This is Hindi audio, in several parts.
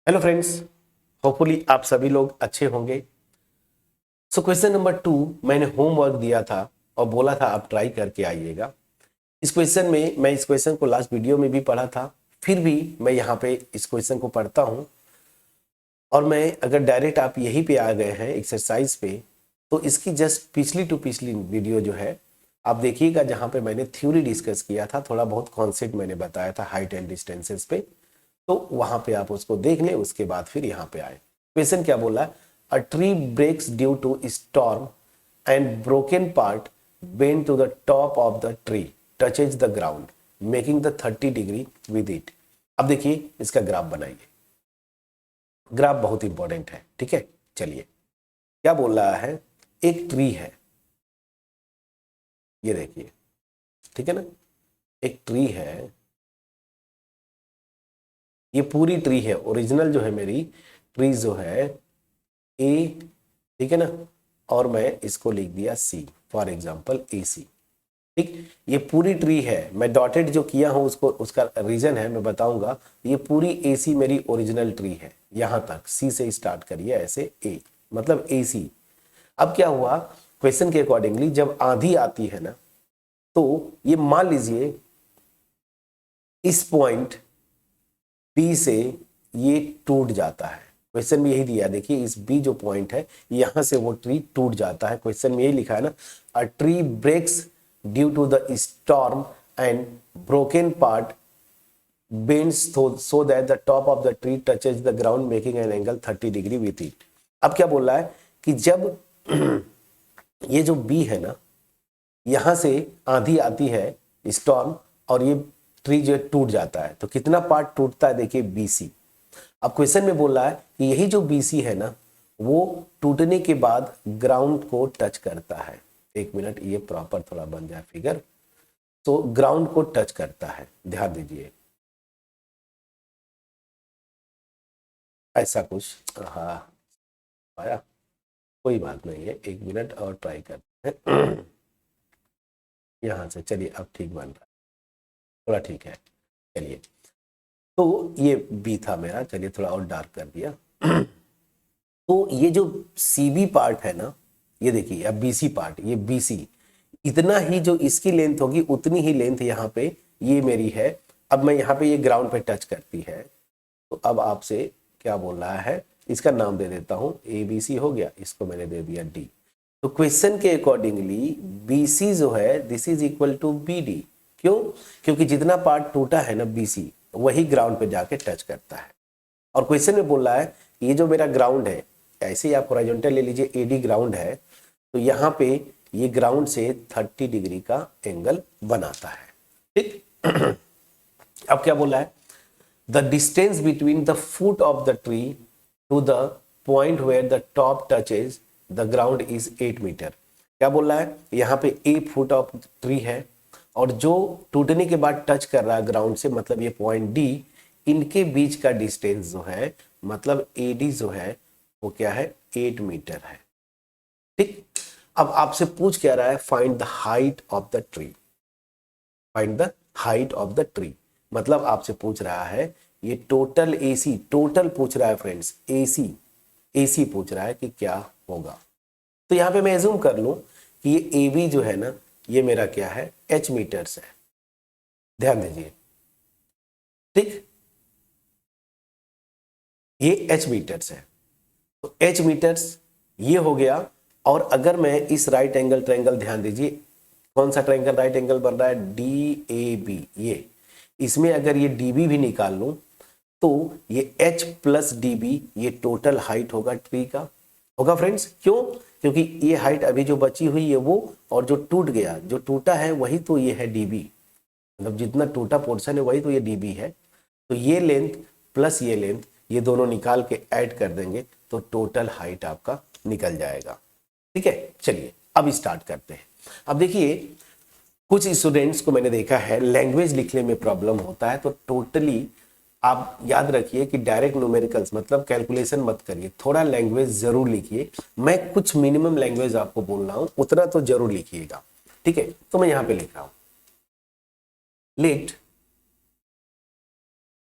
हेलो फ्रेंड्स, होपफुली आप सभी लोग अच्छे होंगे। सो क्वेश्चन नंबर 2 मैंने होमवर्क दिया था और बोला था आप ट्राई करके आइएगा। इस क्वेश्चन में मैं इस क्वेश्चन को लास्ट वीडियो में भी पढ़ा था, फिर भी मैं यहाँ पे इस क्वेश्चन को पढ़ता हूँ और मैं अगर डायरेक्ट आप यहीं पे आ गए हैं एक्सरसाइज पे तो इसकी जस्ट पिछली टू पिछली वीडियो जो है आप देखिएगा, जहाँ पे मैंने थ्योरी डिस्कस किया था, थोड़ा बहुत कॉन्सेप्ट मैंने बताया था हाइट एंड डिस्टेंसेस पे, तो वहां पे आप उसको देख लें, उसके बाद फिर यहाँ पे आए। क्वेश्चन क्या बोला? A tree breaks due to storm and broken part bend to the top of the tree touches the ground making the 30 degree with it. अब देखिए इसका ग्राफ बनाइए। ग्राफ बहुत इंपॉर्टेंट है, ठीक है। चलिए क्या बोल रहा है, एक ट्री है, ये देखिए, ठीक है ना, एक ट्री है, ये पूरी ट्री है, ओरिजिनल जो है मेरी ट्री जो है ए, ठीक है ना, और मैं इसको लिख दिया सी, फॉर एग्जाम्पल ए सी। ठीक, ये पूरी ट्री है, मैं डॉटेड जो किया हूं उसको, उसका रीजन है मैं बताऊंगा। ये पूरी ए सी मेरी ओरिजिनल ट्री है, यहां तक सी से स्टार्ट करिए ऐसे ए, मतलब ए सी। अब क्या हुआ, क्वेश्चन के अकॉर्डिंगली जब आंधी आती है ना, तो ये मान लीजिए इस पॉइंट बी से ये टूट जाता है। क्वेश्चन में यही दिया, देखिए इस बी जो पॉइंट है यहां से वो ट्री टूट जाता है। क्वेश्चन में यही लिखा है ना, a tree breaks due to the storm and broken part bends so that the top of the tree touches the ground making an angle 30 degree with it। अब क्या बोल रहा है कि जब ये जो बी है ना, यहां से आंधी आती है, स्टॉर्म, और ये ट्री जो टूट जाता है, तो कितना पार्ट टूटता है, देखिए बीसी। अब क्वेश्चन में बोल रहा है कि यही जो बीसी है ना, वो टूटने के बाद ग्राउंड को टच करता है। एक मिनट, ये प्रॉपर थोड़ा बन जाए फिगर। तो ग्राउंड को टच करता है, ध्यान दीजिए ऐसा कुछ। हाँ आया, कोई बात नहीं है, एक मिनट और ट्राई करते हैं। यहाँ से चलिए, अब ठीक बन रहा है, थोड़ा ठीक है। चलिए, तो ये बी था मेरा, चलिए थोड़ा और डार्क कर दिया। तो ये जो सीबी पार्ट है ना, ये देखिए, अब बीसी पार्ट, ये बीसी, इतना ही जो इसकी लेंथ होगी उतनी ही लेंथ यहाँ पे ये मेरी है। अब मैं यहाँ पे ये ग्राउंड पे टच करती है, तो अब आपसे क्या बोल रहा है, इसका नाम दे देता हूं, ए बी सी हो गया, इसको मैंने दे दिया डी। तो क्वेश्चन के अकॉर्डिंगली बी सी जो है this is equal to B D. क्यों? क्योंकि जितना पार्ट टूटा है ना बी सी, वही ग्राउंड पे जाके टच करता है। और क्वेश्चन में बोल रहा है ये जो मेरा ग्राउंड है, ऐसे ही आप हॉरिजॉन्टल ले लीजिए, ए डी ग्राउंड है, तो यहाँ पे ये ग्राउंड से 30 डिग्री का एंगल बनाता है। ठीक। अब क्या बोला है, the distance between the foot of the tree to the point where the top touches the ground is 8 metre. क्या बोल रहा है, यहाँ पे 8 फुट ऑफ ट्री है, और जो टूटने के बाद टच कर रहा है ग्राउंड से, मतलब ये पॉइंट डी, इनके बीच का डिस्टेंस जो है, मतलब एडी जो है, वो क्या है, 8 मीटर है। ठीक। अब आपसे पूछ क्या रहा है, find the height of the tree. Find the height of the tree, मतलब आपसे पूछ रहा है ये टोटल एसी, टोटल पूछ रहा है फ्रेंड्स, एसी, एसी पूछ रहा है कि क्या होगा। तो यहां पे मैं एज्यूम कर लूं कि ये ए बी जो है ना, ये मेरा क्या है, एच मीटर्स है। ध्यान दीजिए, ठीक, ये एच मीटर्स है, तो एच मीटर्स ये हो गया। और अगर मैं इस राइट एंगल ट्रायंगल, ध्यान दीजिए कौन सा ट्रायंगल राइट एंगल बन रहा है, डी ए बी, ये, इसमें अगर ये डी बी भी निकाल लूं तो ये h प्लस डी बी, ये टोटल हाइट होगा ट्री का, होगा फ्रेंड्स। क्यों? क्योंकि ये हाइट अभी जो बची हुई है वो, और जो टूट गया, जो टूटा है वही तो ये है db, मतलब जितना टूटा पोर्शन है वही तो ये db है। तो ये लेंथ प्लस ये लेंथ, ये दोनों निकाल के ऐड कर देंगे तो टोटल हाइट आपका निकल जाएगा। ठीक है, चलिए अब स्टार्ट करते हैं। अब देखिए, कुछ स्टूडेंट्स को मैंने देखा है लैंग्वेज लिखने में प्रॉब्लम होता है, तो टोटली आप याद रखिए कि डायरेक्ट न्यूमेरिकल्स मतलब कैलकुलेशन मत करिए, थोड़ा लैंग्वेज जरूर लिखिए। मैं कुछ मिनिमम लैंग्वेज आपको बोल रहा हूं, उतना तो जरूर लिखिएगा। ठीक है, तो मैं यहां पे लिख रहा हूं, let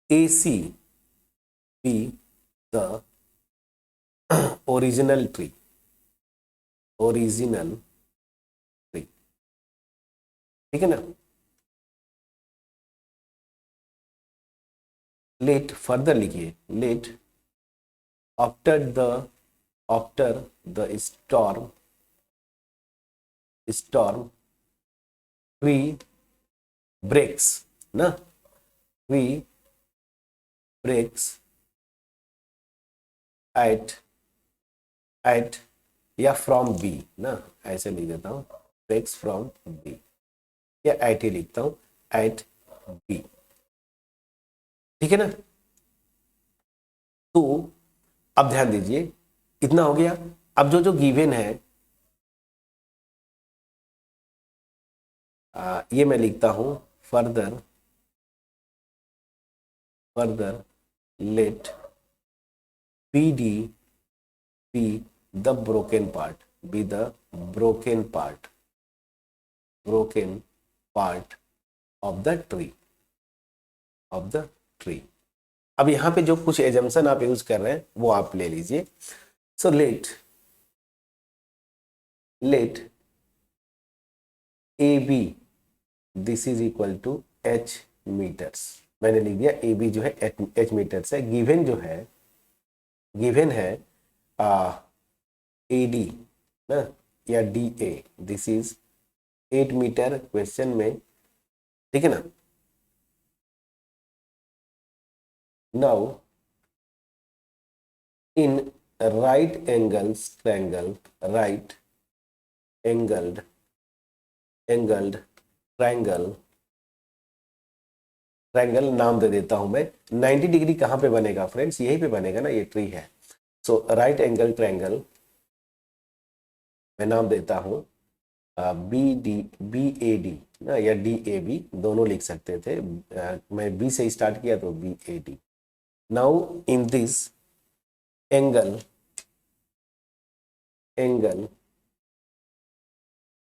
A C B the original tree, original tree, ठीक है ना। लेट फर्दर लिखिए, let after the storm tree breaks ना, ट्री ब्रेक्स एट या फ्रॉम बी ना, ऐसे लिख देता हूँ, ब्रेक्स फ्रॉम बी, या एट ही लिखता हूँ, एट बी, ठीक है ना। तो अब ध्यान दीजिए, इतना हो गया। अब जो जो गिवन है ये मैं लिखता हूं, further let B D be the broken part, be the broken part of the tree. अब यहां पे जो कुछ एजम्पशन आप यूज कर रहे हैं वो आप ले लीजिए। So let A B this is equal to H metres, मैंने लिख दिया ए बी जो है एच मीटर्स है। गिवन है ए डी ना, या D A, this is 8 metre question में, ठीक है ना। Now in right angled triangle नाम दे देता हूं मैं। 90 डिग्री कहां पे बनेगा फ्रेंड्स, यहीं पे बनेगा ना, ये ट्री है। सो राइट एंगल ट्रायंगल मैं नाम देता हूं बी ए डी ना, या डी ए बी, दोनों लिख सकते थे। मैं बी से स्टार्ट किया तो B A D. Now in this angle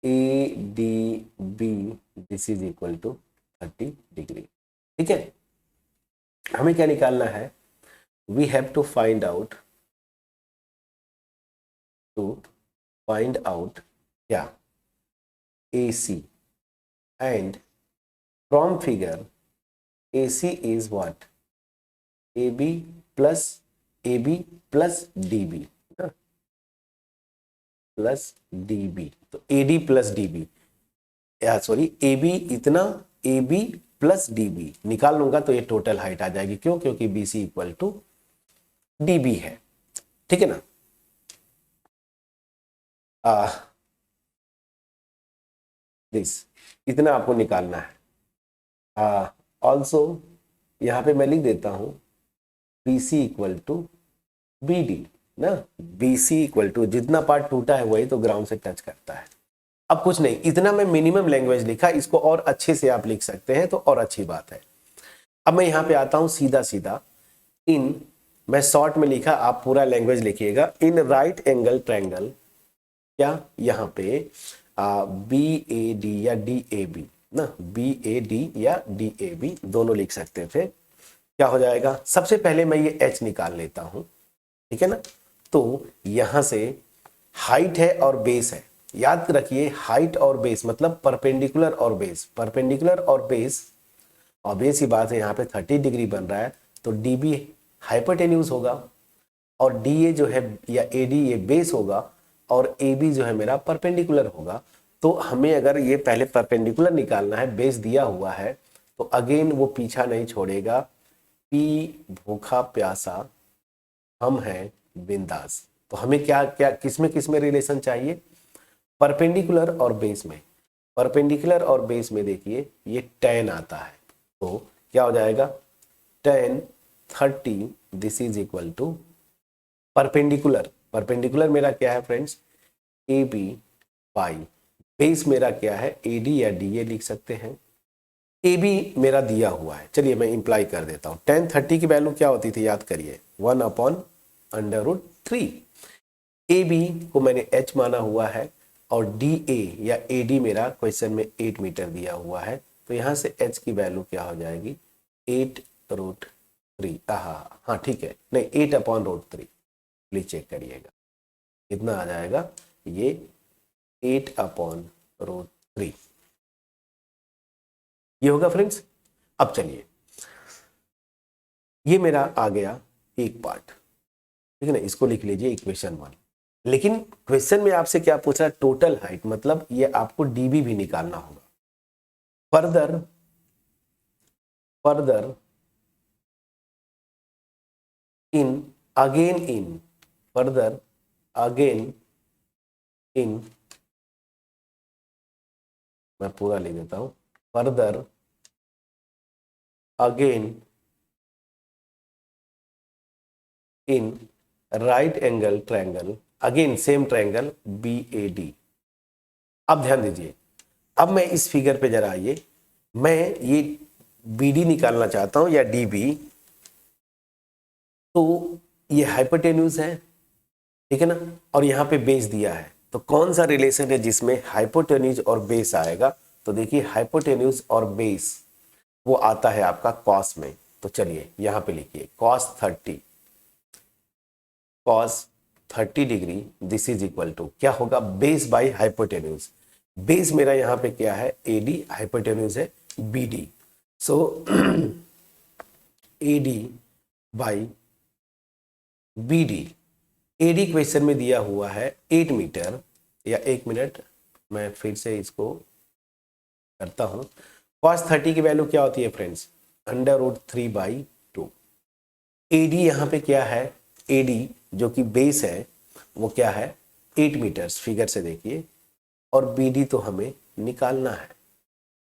A D B this is equal to 30 degree, ठीक है। हमें क्या निकालना है, we have to find out क्या, AC, and from figure AC is what, AB plus DB ना, प्लस DB, तो AD plus DB, sorry AB इतना, AB प्लस DB निकाल लूंगा तो ये टोटल हाइट आ जाएगी। क्यों, क्योंकि BC इक्वल टू DB है, ठीक है ना। दिस इतना आपको निकालना है। ऑल्सो यहाँ पे मैं लिख देता हूँ BC इक्वल टू BD ना, BC इक्वल टू जितना पार्ट टूटा है वही तो ग्राउंड से टच करता है। अब कुछ नहीं, इतना मैं मिनिमम लैंग्वेज लिखा, इसको और अच्छे से आप लिख सकते हैं तो और अच्छी बात है। अब मैं यहाँ पे आता हूँ सीधा मैं शॉर्ट में लिखा, आप पूरा लैंग्वेज लिखिएगा। इन राइट एंगल ट्रायंगल, क्या यहाँ पे BAD या DAB ना, BAD या DAB दोनों लिख सकते थे। क्या हो जाएगा, सबसे पहले मैं ये H निकाल लेता हूं, ठीक है ना। तो यहां से हाइट है और बेस है, याद रखिए हाइट और बेस मतलब परपेंडिकुलर और बेस, ऑब्वियस ही बात है, यहाँ पे 30 डिग्री बन रहा है तो DB हाइपोटेन्यूज होगा, और DA जो है या AD ये बेस होगा, और AB जो है मेरा परपेंडिकुलर होगा। तो हमें अगर ये पहले परपेंडिकुलर निकालना है, बेस दिया हुआ है, तो अगेन वो पीछा नहीं छोड़ेगा। P भूखा प्यासा, हम हैं बिंदास। तो हमें क्या क्या किसमें रिलेशन चाहिए, परपेंडिकुलर और बेस में। परपेंडिकुलर और बेस में देखिए ये tan आता है, तो क्या हो जाएगा, tan 30 this is equal to perpendicular मेरा क्या है फ्रेंड्स, AB बाई बेस मेरा क्या है, AD या DA लिख सकते हैं। AB मेरा दिया हुआ है, चलिए मैं इंप्लाई कर देता हूँ। tan 30 की वैल्यू क्या होती थी, याद करिए, 1/√3। AB को मैंने H माना हुआ है, और DA या AD मेरा क्वेश्चन में 8 मीटर दिया हुआ है, तो यहाँ से H की वैल्यू क्या हो जाएगी, 8√3 3, हाँ ठीक है, नहीं 8/√3, प्लीज चेक करिएगा कितना आ जाएगा, ये 8/√3 ये होगा फ्रेंड्स। अब चलिए, ये मेरा आ गया एक पार्ट, ठीक है ना, इसको लिख लीजिए इक्वेशन 1। लेकिन क्वेश्चन में आपसे क्या पूछ रहा है, टोटल हाइट, मतलब ये आपको डीबी भी निकालना होगा। फर्दर अगेन इन मैं पूरा लिख देता हूं, further again in right angle triangle, again same triangle BAD। अब ध्यान दीजिए, अब मैं इस फिगर पे जरा आइए, मैं ये BD निकालना चाहता हूं या DB, तो ये हाइपोटेन्यूज है, ठीक है ना, और यहाँ पे बेस दिया है, तो कौन सा रिलेशन है जिसमें हाइपोटेन्यूज और बेस आएगा, तो देखिए हाइपोटेन्यूज और बेस वो आता है आपका कॉस में। तो चलिए यहाँ पे लिखिए cos 30 degree, this is equal to क्या होगा, बेस बाई हाइपोटेन्यूज। बेस मेरा यहाँ पे क्या है, AD, हाइपोटेन्यूज है BD, so AD by BD। AD question में दिया हुआ है 8 मीटर, या 1 मिनट मैं फिर से इसको करता हूं। cos 30 की वैल्यू क्या होती है फ्रेंड्स, √3/2। AD यहाँ पे क्या है, AD जो कि बेस है वो क्या है 8 मीटर्स, फिगर से देखिए, और BD तो हमें निकालना है,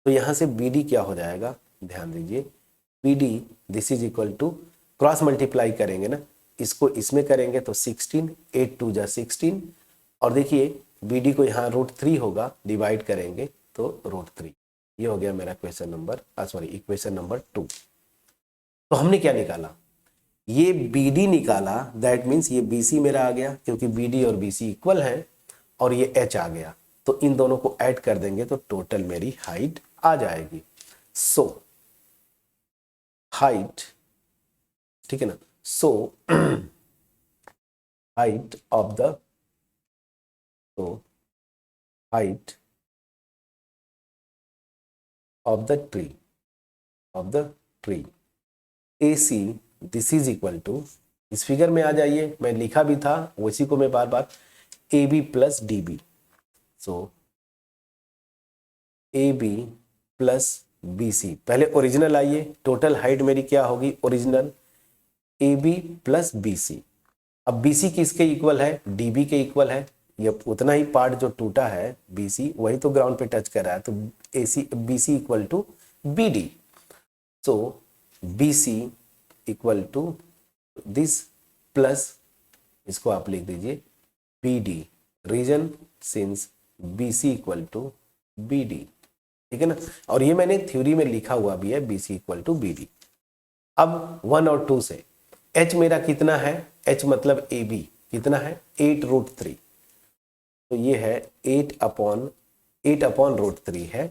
तो यहाँ से BD क्या हो जाएगा, ध्यान दीजिए, BD this is equal to, cross multiply करेंगे ना, इसको इसमें करेंगे तो 16, 8 2 जा 16, और देखिए BD को यहाँ √3 होगा, डिवाइड करेंगे तो √3। ये हो गया मेरा क्वेश्चन नंबर, इक्वेशन नंबर 2। तो हमने क्या निकाला, ये BD निकाला, दैट मीन्स ये BC मेरा आ गया, क्योंकि BD और BC इक्वल है, और ये H आ गया, तो इन दोनों को ऐड कर देंगे तो टोटल मेरी हाइट आ जाएगी। सो हाइट, ठीक है ना, so height of the tree AC, this is equal to, इस फिगर में आ जाइए, मैं लिखा भी था उसी को मैं बार बार, AB प्लस DB, सो AB प्लस BC, पहले ओरिजिनल आइए, टोटल हाइट मेरी क्या होगी, ओरिजिनल AB प्लस BC। अब BC किसके इक्वल है, DB के इक्वल है, ये उतना ही पार्ट जो टूटा है BC वही तो ग्राउंड पे टच कर रहा है, तो BC equal to BD, so BC equal to this plus, इसको आप लिख दीजिए BD, reason since BC equal to BD, ठीक है ना, और ये मैंने थ्योरी में लिखा हुआ भी है BC इक्वल टू BD। अब 1 और 2 से H मेरा कितना है, H मतलब AB कितना है 8√3, तो ये है 8/√3 है,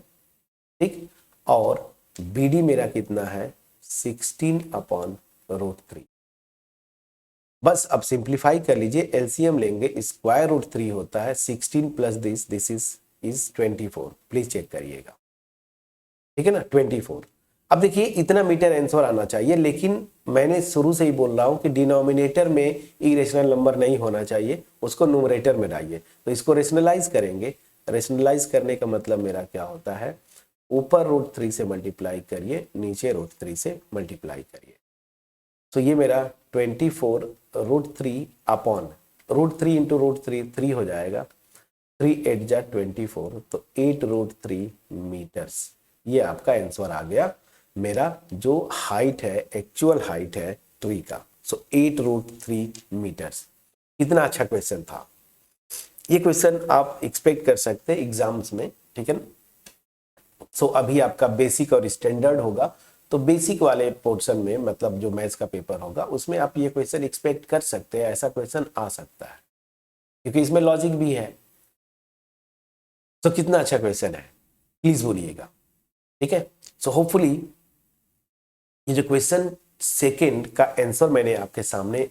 ठीक, और BD मेरा कितना है 16/√3। बस अब सिंप्लीफाई कर लीजिए, LCM लेंगे, √3 होता है 16 plus this is 24, please check करिएगा, ठीक है ना 24। अब देखिए इतना मीटर आंसर आना चाहिए, लेकिन मैंने शुरू से ही बोल रहा हूं कि डिनोमिनेटर में इरेशनल नंबर नहीं होना चाहिए, उसको न्यूमरेटर में डालिए, तो इसको रेशनलाइज करेंगे। रेशनलाइज करने का मतलब मेरा क्या होता है, ऊपर √3 से मल्टीप्लाई करिए, नीचे √3 से मल्टीप्लाई करिए, तो ये मेरा 24√3 अपॉन √3 इंटू √3 3 हो जाएगा, 3 8 जा 24, तो 8√3 मीटर्स, ये आपका आंसर आ गया मेरा, जो हाइट है, एक्चुअल हाइट है ट्री का, सो 8√3 मीटर्स। कितना अच्छा क्वेश्चन था, ये क्वेश्चन आप एक्सपेक्ट कर सकते हैं एग्जाम्स में, ठीक है ना। सो अभी आपका बेसिक और स्टैंडर्ड होगा, तो बेसिक वाले पोर्शन में, मतलब जो मैथ्स का पेपर होगा उसमें आप ये क्वेश्चन एक्सपेक्ट कर सकते हैं, ऐसा क्वेश्चन आ सकता है, क्योंकि इसमें लॉजिक भी है। तो कितना अच्छा क्वेश्चन है, प्लीज बोलिएगा, ठीक है। सो होपफुली ये जो क्वेश्चन सेकंड का आंसर मैंने आपके सामने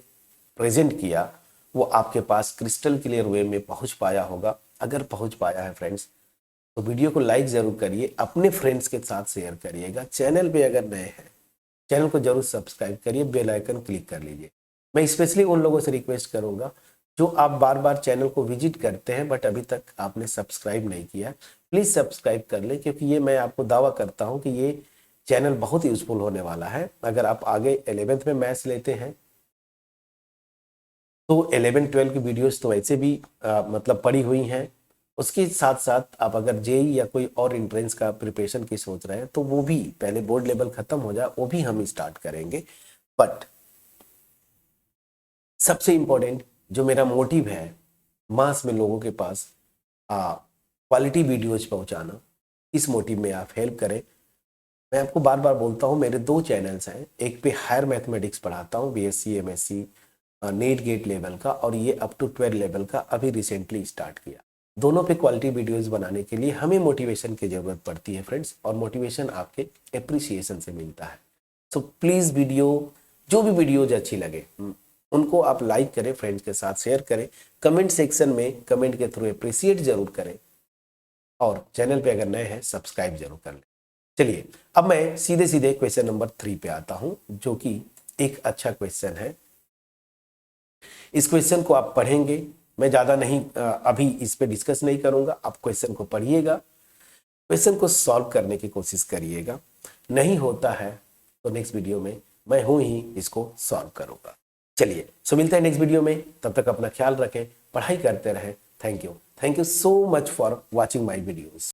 प्रेजेंट किया वो आपके पास क्रिस्टल क्लियर वे में पहुंच पाया होगा। अगर पहुंच पाया है फ्रेंड्स तो वीडियो को लाइक ज़रूर करिए, अपने फ्रेंड्स के साथ शेयर करिएगा। चैनल पे अगर नए हैं चैनल को जरूर सब्सक्राइब करिए, बेल आइकन क्लिक कर लीजिए। मैं स्पेशली उन लोगों से रिक्वेस्ट करूंगा जो आप बार बार चैनल को विजिट करते हैं बट अभी तक आपने सब्सक्राइब नहीं किया, प्लीज़ सब्सक्राइब कर लें, क्योंकि ये मैं आपको दावा करता हूँ कि ये चैनल बहुत यूजफुल होने वाला है। अगर आप आगे 11th में मैथ्स लेते हैं तो 11-12 की वीडियोस तो वैसे भी मतलब पड़ी हुई हैं। उसके साथ साथ आप अगर जेई या कोई और एंट्रेंस का प्रिपरेशन की सोच रहे हैं तो वो भी पहले बोर्ड लेवल खत्म हो जाए वो भी हम स्टार्ट करेंगे। बट सबसे इम्पोर्टेंट जो मेरा मोटिव है मास में लोगों के पास क्वालिटी वीडियोज पहुंचाना, इस मोटिव में आप हेल्प करें। मैं आपको बार बार बोलता हूं मेरे 2 चैनल्स हैं, एक पे हायर मैथमेटिक्स पढ़ाता हूं BSc MSc NET GATE level का, और ये अप टू 12 लेवल का अभी रिसेंटली स्टार्ट किया। दोनों पे क्वालिटी वीडियोस बनाने के लिए हमें मोटिवेशन की ज़रूरत पड़ती है फ्रेंड्स, और मोटिवेशन आपके एप्रिसिएशन से मिलता है। सो प्लीज़ जो भी वीडियोज अच्छी लगे उनको आप लाइक करें, फ्रेंड्स के साथ शेयर करें, कमेंट सेक्शन में कमेंट के थ्रू अप्रिशिएट जरूर करें, और चैनल पे अगर नए हैं सब्सक्राइब जरूर कर लें। चलिए अब मैं सीधे सीधे क्वेश्चन नंबर 3 पे आता हूं, जो कि एक अच्छा क्वेश्चन है। इस क्वेश्चन को आप पढ़ेंगे, मैं ज़्यादा नहीं अभी इस पे डिस्कस नहीं करूंगा, आप क्वेश्चन को पढ़िएगा, क्वेश्चन को सॉल्व करने की कोशिश करिएगा। नहीं होता है तो नेक्स्ट वीडियो में मैं हूं ही इसको सॉल्व करूंगा। चलिए सो मिलते हैं नेक्स्ट वीडियो में, तब तक अपना ख्याल रखें, पढ़ाई करते रहें। Thank you so much for watching my videos.